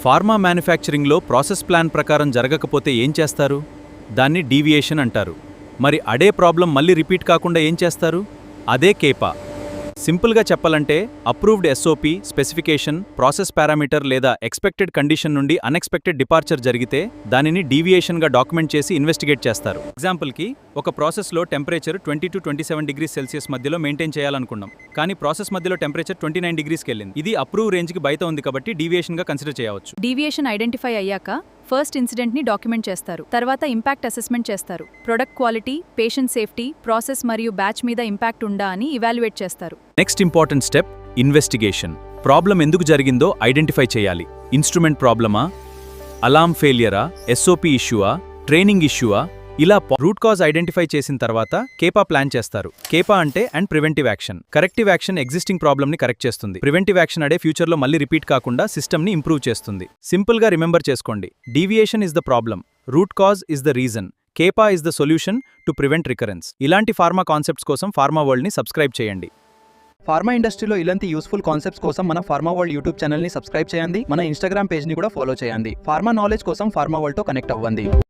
Pharma మ్యానుఫ్యాక్చరింగ్లో process plan ప్రకారం జరగకపోతే ఏం చేస్తారు? దాన్ని డీవియేషన్ అంటారు. మరి అదే ప్రాబ్లం మళ్ళీ రిపీట్ కాకుండా ఏం చేస్తారు? అదే కేపా. సింపుల్గా చెప్పాలంటే approved SOP, specification, process parameter లేదా ఎక్స్పెక్టెడ్ కండిషన్ నుండి అన్ఎక్స్పెక్టెడ్ డిపార్చర్ జరిగితే దానిని డీవియేషన్గా డాక్యుమెంట్ చేసి ఇన్వెస్టిగేట్ చేస్తారు. ఎగ్జాంపుల్కి, ఒక ప్రాసెస్లో టెంపరేచర్ 20 to 27 degrees సెల్సియస్ మధ్యలో మెయింటైన్ చేయాలనుకున్నాం, కానీ ప్రాసెస్ మధ్యలో టెంపరేచర్ 29 degreesకి వెళ్ళింది. ఇది అప్రూవ్ రేంజ్కి బయట ఉంది కాబట్టి డీవియేషన్గా కన్సిడర్ చేయవచ్చు. డీవియేషన్ ఐడెంటిఫై అయ్యాక ఫస్ట్ ఇన్సిడెంట్ని డాక్యుమెంట్ చేస్తారు. తర్వాత ఇంపాక్ట్ అసెస్మెంట్ చేస్తారు. Product quality, patient safety, process మరియు బ్యాచ్ మీద ఇంపాక్ట్ ఉందా అని ఇవాల్యుయేట్ చేస్తారు. Next important step investigation. Problem ఎందుకు జరిగిందో ఐడెంటిఫై చేయాలి. ఇన్స్ట్రుమెంట్ ప్రాబ్లమా, అలార్మ్ ఫెయిలియరా, ఎస్ఓపి ఇష్యూవా, ట్రైనింగ్ ఇష్యూవా, ఇలా రూట్ కాజ్ ఐడెంటిఫై చేసిన తర్వాత కేపా ప్లాన్ చేస్తారు. కేపా అంటే and preventive action. Corrective action existing ప్రాబ్లమ్ని కరెక్ట్ చేస్తుంది. ప్రివెంటివ్ యాక్షన్ అడే ఫ్యూచర్లో మళ్ళీ రిపీట్ కాకుండా సిస్టమ్ని ఇంప్రూవ్ చేస్తుంది. సింపుల్గా రిమెంబర్ చేసుకోండి. Deviation is the problem, root cause is the reason, CAPA is the solution to prevent recurrence. ఇలాంటి ఫార్మా కాన్సెప్ట్స్ కోసం ఫార్మా వరల్డ్ని సబ్స్క్రైబ్ చేయండి. ఫార్మా ఇండస్ట్రీలో ఇలాంటి యూస్ఫుల్ కాన్సెప్ట్స్ కోసం మన ఫార్మా వరల్డ్ యూట్యూబ్ ఛానల్ని సబ్స్క్రైబ్ చేయండి. మన ఇన్స్టాగ్రామ్ పేజ్ని కూడా ఫాలో చేయండి. ఫార్మా నాలెడ్జ్ కోసం ఫార్మా వరల్డ్తో కనెక్ట్ అవ్వండి.